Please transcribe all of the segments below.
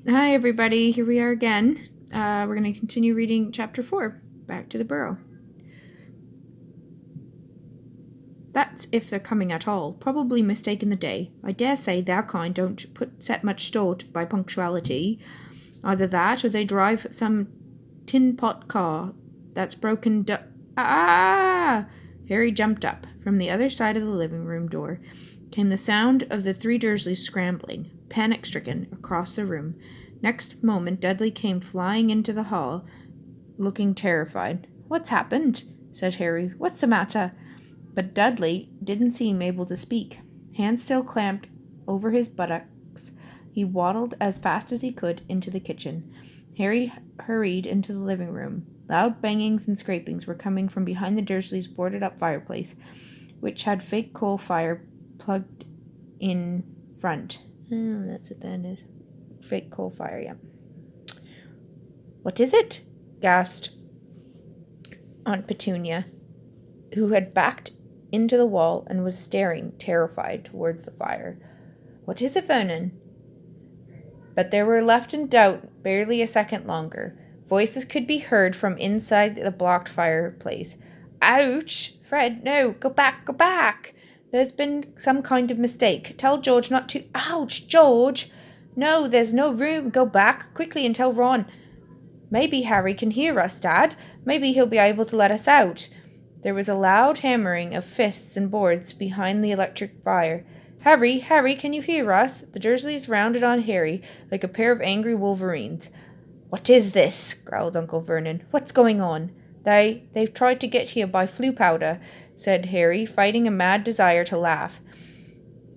Hi, everybody. Here we are again. We're going to continue reading Chapter 4, Back to the Burrow. That's if they're coming at all. Probably mistaken the day. I dare say their kind don't set much store by punctuality. Either that, or they drive some tin-pot car that's broken Harry jumped up. From the other side of the living room door came the sound of the three Dursleys scrambling, panic-stricken, across the room. Next moment Dudley came flying into the hall, looking terrified. "What's happened?" said Harry. "What's the matter?" But Dudley didn't seem able to speak. Hands still clamped over his buttocks, he waddled as fast as he could into the kitchen. Harry hurried into the living room. Loud bangings and scrapings were coming from behind the Dursleys' boarded-up fireplace, which had fake coal fire plugged in front. Oh, that's what that is. Fake coal fire, yeah. "What is it?" gasped Aunt Petunia, who had backed into the wall and was staring, terrified, towards the fire. "What is it, Vernon?" But they were left in doubt barely a second longer. Voices could be heard from inside the blocked fireplace. "Ouch! Fred, no! Go back! Go back! There's been some kind of mistake. Tell George not to—" "Ouch, George! No, there's no room. Go back quickly and tell Ron. Maybe Harry can hear us, Dad. Maybe he'll be able to let us out." There was a loud hammering of fists and boards behind the electric fire. "Harry, Harry, can you hear us?" The Dursleys rounded on Harry like a pair of angry wolverines. "What is this?" growled Uncle Vernon. "What's going on?" They've tried to get here by flue powder," said Harry, fighting a mad desire to laugh.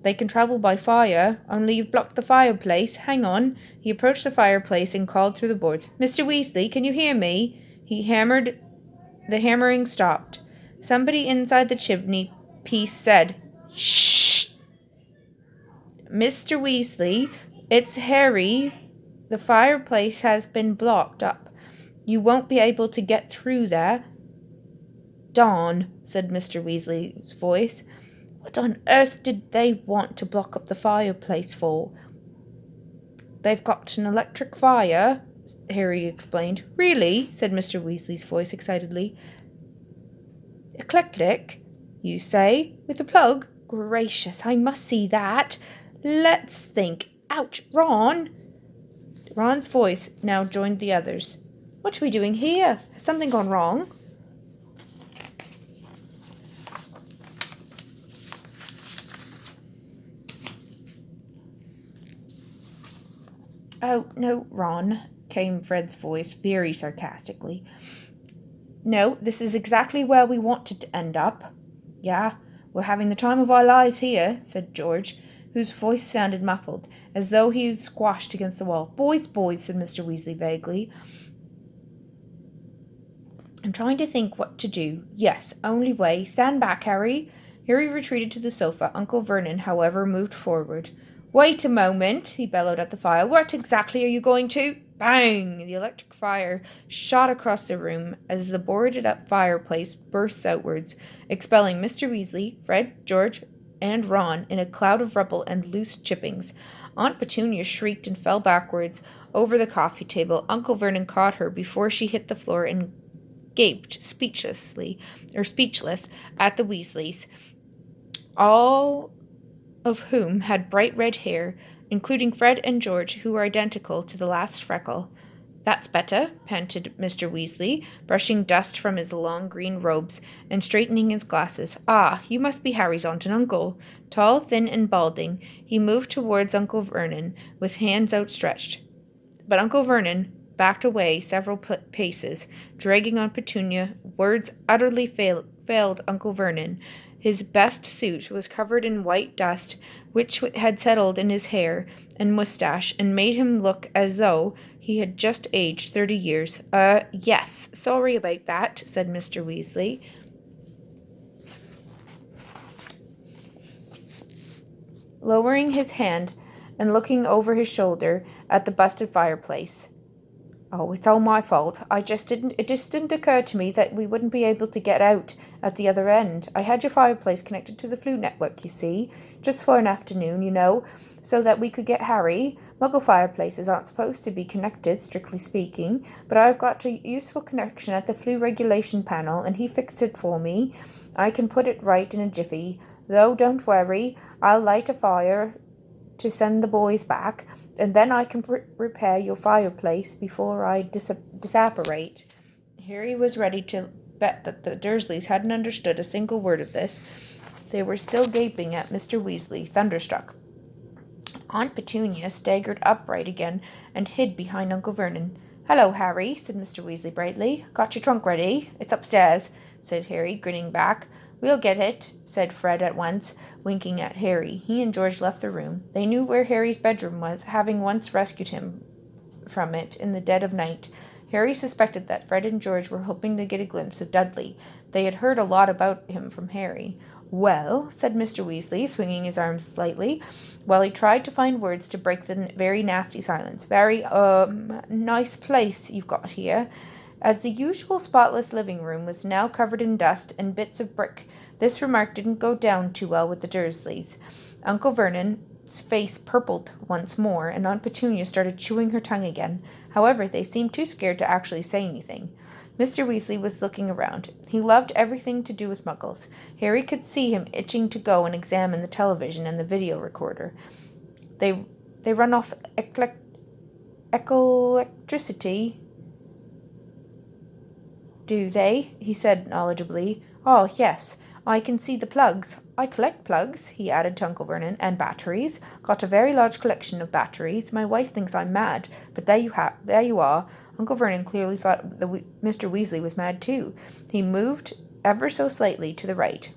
"They can travel by fire, only you've blocked the fireplace. Hang on." He approached the fireplace and called through the boards. "Mr. Weasley, can you hear me?" He hammered. The hammering stopped. Somebody inside the chimney piece said, "Shh! Mr. Weasley, it's Harry. The fireplace has been blocked up. You won't be able to get through there." "Darn," said Mr. Weasley's voice. "What on earth did they want to block up the fireplace for?" "They've got an electric fire," Harry explained. "Really?" said Mr. Weasley's voice excitedly. "Eclectic, you say? With a plug? Gracious, I must see that. Let's think. Ouch, Ron!" Ron's voice now joined the others. "What are we doing here? Has something gone wrong?" "Oh, no, Ron," came Fred's voice very sarcastically. "No, this is exactly where we wanted to end up." "Yeah, we're having the time of our lives here," said George, whose voice sounded muffled, as though he had squashed against the wall. Boys, said Mr. Weasley vaguely. "I'm trying to think what to do. Yes, only way. Stand back, Harry." Harry retreated to the sofa. Uncle Vernon, however, moved forward. "Wait a moment," he bellowed at the fire. "What exactly are you going to—" Bang! The electric fire shot across the room as the boarded-up fireplace burst outwards, expelling Mr. Weasley, Fred, George, and Ron in a cloud of rubble and loose chippings. Aunt Petunia shrieked and fell backwards over the coffee table. Uncle Vernon caught her before she hit the floor and gaped speechless at the Weasleys, all of whom had bright red hair, including Fred and George, who were identical to the last freckle. "That's better," panted Mr. Weasley, brushing dust from his long green robes and straightening his glasses. "Ah, you must be Harry's aunt and uncle." Tall, thin, and balding, he moved towards Uncle Vernon with hands outstretched. But Uncle Vernon backed away several paces, dragging on Petunia. Words utterly failed Uncle Vernon. His best suit was covered in white dust, which had settled in his hair and moustache and made him look as though he had just aged 30 years. Yes, sorry about that," said Mr. Weasley. Lowering his hand and looking over his shoulder at the busted fireplace. Oh, it's all my fault. It just didn't occur to me that we wouldn't be able to get out at the other end. I had your fireplace connected to the flue network, you see, just for an afternoon, so that we could get Harry. Muggle fireplaces aren't supposed to be connected, strictly speaking, but I've got a useful connection at the flue regulation panel, and he fixed it for me. I can put it right in a jiffy. Though, don't worry, I'll light a fire to send the boys back, and then I can repair your fireplace before I disapparate. Harry was ready to bet that the Dursleys hadn't understood a single word of this. They were still gaping at Mr. Weasley, thunderstruck. Aunt Petunia staggered upright again and hid behind Uncle Vernon. "Hello, Harry," said Mr. Weasley brightly. "Got your trunk ready?" "It's upstairs," said Harry, grinning back. "We'll get it," said Fred at once, winking at Harry. He and George left the room. They knew where Harry's bedroom was, having once rescued him from it in the dead of night. Harry suspected that Fred and George were hoping to get a glimpse of Dudley. They had heard a lot about him from Harry. "Well," said Mr. Weasley, swinging his arms slightly, while he tried to find words to break the very nasty silence. "Very, nice place you've got here." As the usual spotless living room was now covered in dust and bits of brick, this remark didn't go down too well with the Dursleys. Uncle Vernon's face purpled once more, and Aunt Petunia started chewing her tongue again. However, they seemed too scared to actually say anything. Mr. Weasley was looking around. He loved everything to do with Muggles. Harry could see him itching to go and examine the television and the video recorder. They run off electricity, do they?" he said knowledgeably. "Oh, yes. I can see the plugs. I collect plugs," he added to Uncle Vernon, "and batteries. Got a very large collection of batteries. My wife thinks I'm mad, but there you are." Uncle Vernon clearly thought Mr. Weasley was mad too. He moved ever so slightly to the right,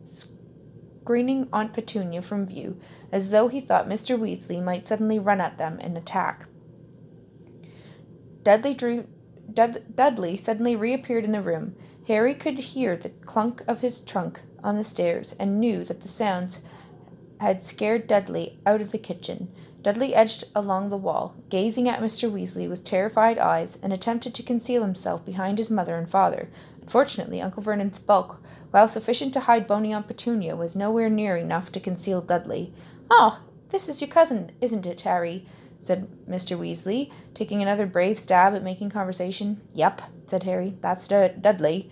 screening Aunt Petunia from view, as though he thought Mr. Weasley might suddenly run at them and attack. Dudley suddenly reappeared in the room. Harry could hear the clunk of his trunk on the stairs and knew that the sounds had scared Dudley out of the kitchen. Dudley edged along the wall, gazing at Mr. Weasley with terrified eyes, and attempted to conceal himself behind his mother and father. Unfortunately, Uncle Vernon's bulk, while sufficient to hide bony Aunt Petunia, was nowhere near enough to conceal Dudley. "Oh, this is your cousin, isn't it, Harry?" said Mr. Weasley, taking another brave stab at making conversation. "Yep," said Harry. "That's Dudley."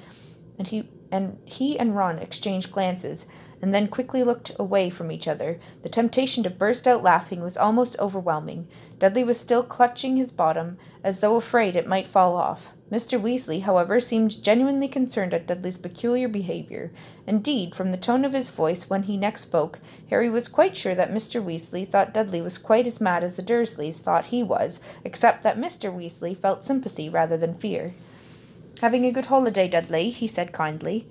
And he and Ron exchanged glances, and then quickly looked away from each other. The temptation to burst out laughing was almost overwhelming. Dudley was still clutching his bottom, as though afraid it might fall off. Mr. Weasley, however, seemed genuinely concerned at Dudley's peculiar behavior. Indeed, from the tone of his voice when he next spoke, Harry was quite sure that Mr. Weasley thought Dudley was quite as mad as the Dursleys thought he was, except that Mr. Weasley felt sympathy rather than fear. "Having a good holiday, Dudley?" he said kindly.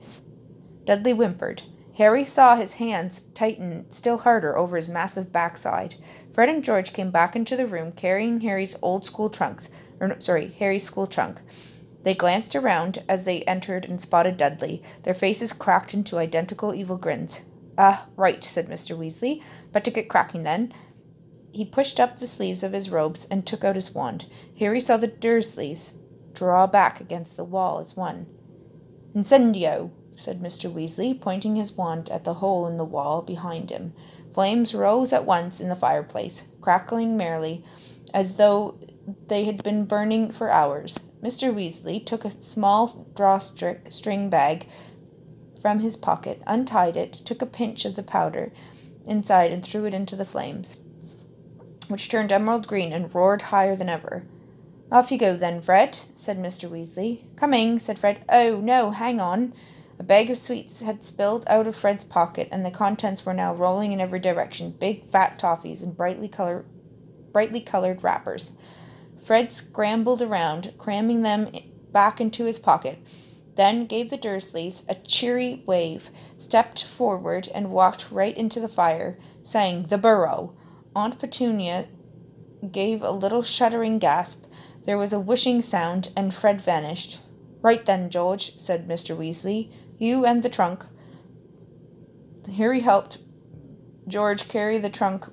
Dudley whimpered. Harry saw his hands tighten still harder over his massive backside. Fred and George came back into the room carrying Harry's school trunk. They glanced around as they entered and spotted Dudley. Their faces cracked into identical evil grins. "Ah, right," said Mr. Weasley. "Better get cracking then." He pushed up the sleeves of his robes and took out his wand. Harry saw the Dursleys draw back against the wall as one. "Incendio," said Mr. Weasley, pointing his wand at the hole in the wall behind him. Flames rose at once in the fireplace, crackling merrily, as though they had been burning for hours. Mr. Weasley took a small drawstring bag from his pocket, untied it, took a pinch of the powder inside, and threw it into the flames, which turned emerald green and roared higher than ever. "Off you go then, Fred," said Mr. Weasley. "Coming," said Fred. "Oh, no, hang on." A bag of sweets had spilled out of Fred's pocket, and the contents were now rolling in every direction, big fat toffees in brightly colored wrappers. Fred scrambled around, cramming them back into his pocket, then gave the Dursleys a cheery wave, stepped forward, and walked right into the fire, saying, "The burrow." Aunt Petunia gave a little shuddering gasp. There was a whooshing sound, and Fred vanished. "Right then, George," said Mr. Weasley. "You and the trunk." Harry helped George carry the trunk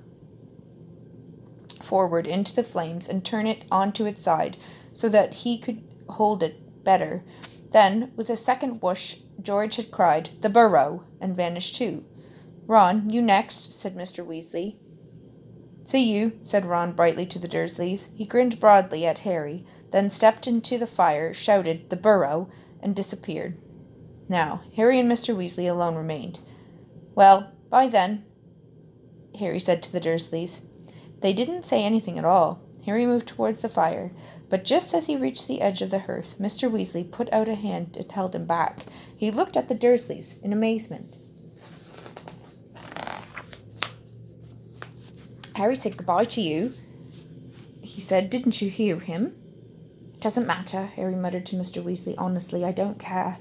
forward into the flames and turn it onto its side so that he could hold it better. Then, with a second whoosh, George had cried, "The burrow," and vanished too. "Ron, you next," said Mr. Weasley. "See you," said Ron brightly to the Dursleys. He grinned broadly at Harry, then stepped into the fire, shouted, "The burrow," and disappeared. Now, Harry and Mr. Weasley alone remained. "Well, bye then," Harry said to the Dursleys. They didn't say anything at all. Harry moved towards the fire, but just as he reached the edge of the hearth, Mr. Weasley put out a hand and held him back. He looked at the Dursleys in amazement. "Harry said goodbye to you," he said. "Didn't you hear him?" "It doesn't matter," Harry muttered to Mr. Weasley. "Honestly, I don't care."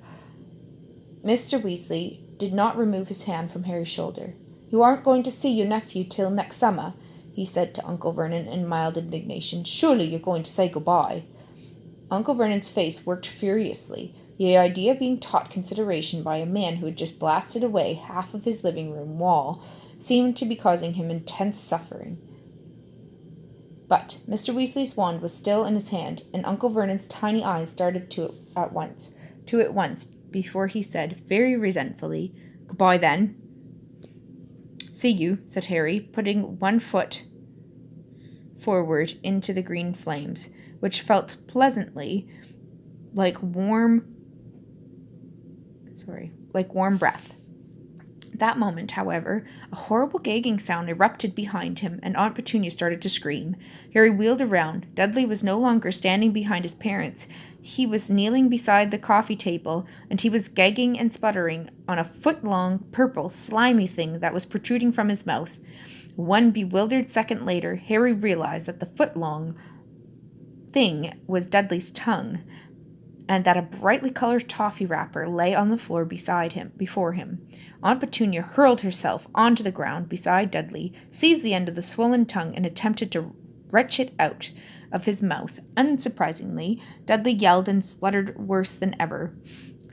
Mr. Weasley did not remove his hand from Harry's shoulder. "You aren't going to see your nephew till next summer," he said to Uncle Vernon in mild indignation. "Surely you're going to say goodbye." Uncle Vernon's face worked furiously. The idea of being taught consideration by a man who had just blasted away half of his living room wall seemed to be causing him intense suffering. But Mr. Weasley's wand was still in his hand, and Uncle Vernon's tiny eyes started to it at once, before he said, very resentfully, "Goodbye, then." "See you," said Harry, putting one foot forward into the green flames, which felt pleasantly like warm breath. At that moment, however, a horrible gagging sound erupted behind him, and Aunt Petunia started to scream. Harry wheeled around. Dudley was no longer standing behind his parents. He was kneeling beside the coffee table, and he was gagging and sputtering on a foot-long, purple, slimy thing that was protruding from his mouth. One bewildered second later, Harry realized that the foot-long thing was Dudley's tongue, and that a brightly colored toffee wrapper lay on the floor before him. Aunt Petunia hurled herself onto the ground beside Dudley, seized the end of the swollen tongue, and attempted to wrench it out of his mouth. Unsurprisingly, Dudley yelled and spluttered worse than ever,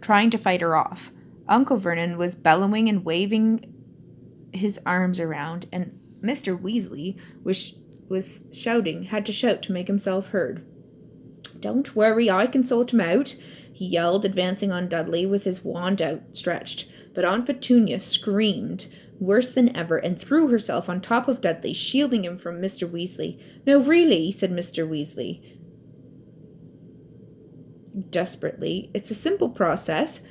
trying to fight her off. Uncle Vernon was bellowing and waving his arms around, and Mr. Weasley had to shout to make himself heard. "Don't worry, I can sort him out," he yelled, advancing on Dudley with his wand outstretched. But Aunt Petunia screamed worse than ever and threw herself on top of Dudley, shielding him from Mr. Weasley. "No, really," said Mr. Weasley desperately. "It's a simple process.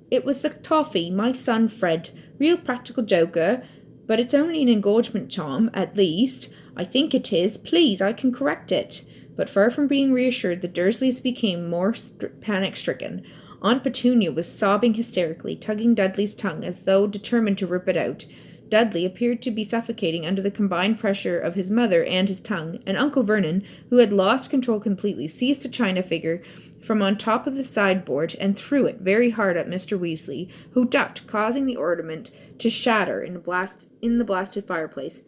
It was the toffee, my son Fred. Real practical joker, but it's only an engagement charm, at least. I think it is. Please, I can correct it." But far from being reassured, the Dursleys became more panic-stricken. Aunt Petunia was sobbing hysterically, tugging Dudley's tongue as though determined to rip it out. Dudley appeared to be suffocating under the combined pressure of his mother and his tongue, and Uncle Vernon, who had lost control completely, seized a china figure from on top of the sideboard and threw it very hard at Mr. Weasley, who ducked, causing the ornament to shatter in the blasted fireplace.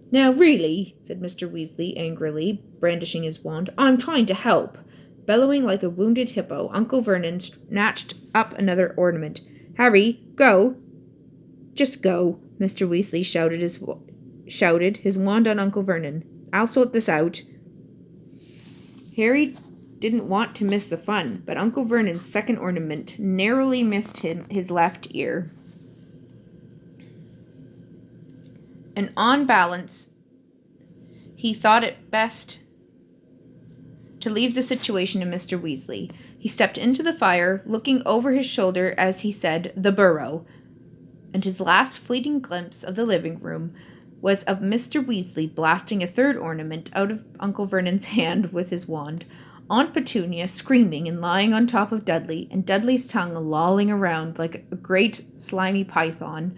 "Now, really," said Mr. Weasley angrily, brandishing his wand, "I'm trying to help." Bellowing like a wounded hippo, Uncle Vernon snatched up another ornament. "Harry, go! Just go!" Mr. Weasley shouted, his wand on Uncle Vernon. "I'll sort this out." Harry didn't want to miss the fun, but Uncle Vernon's second ornament narrowly missed his left ear. And on balance, he thought it best to leave the situation to Mr. Weasley. He stepped into the fire, looking over his shoulder as he said, "The burrow," and his last fleeting glimpse of the living room was of Mr. Weasley blasting a third ornament out of Uncle Vernon's hand with his wand, Aunt Petunia screaming and lying on top of Dudley, and Dudley's tongue lolling around like a great slimy python.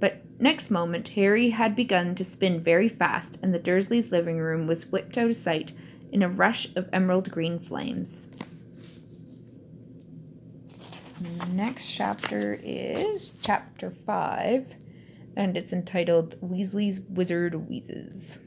But next moment, Harry had begun to spin very fast, and the Dursleys' living room was whipped out of sight in a rush of emerald green flames. Next chapter is chapter 5, and it's entitled Weasley's Wizard Wheezes.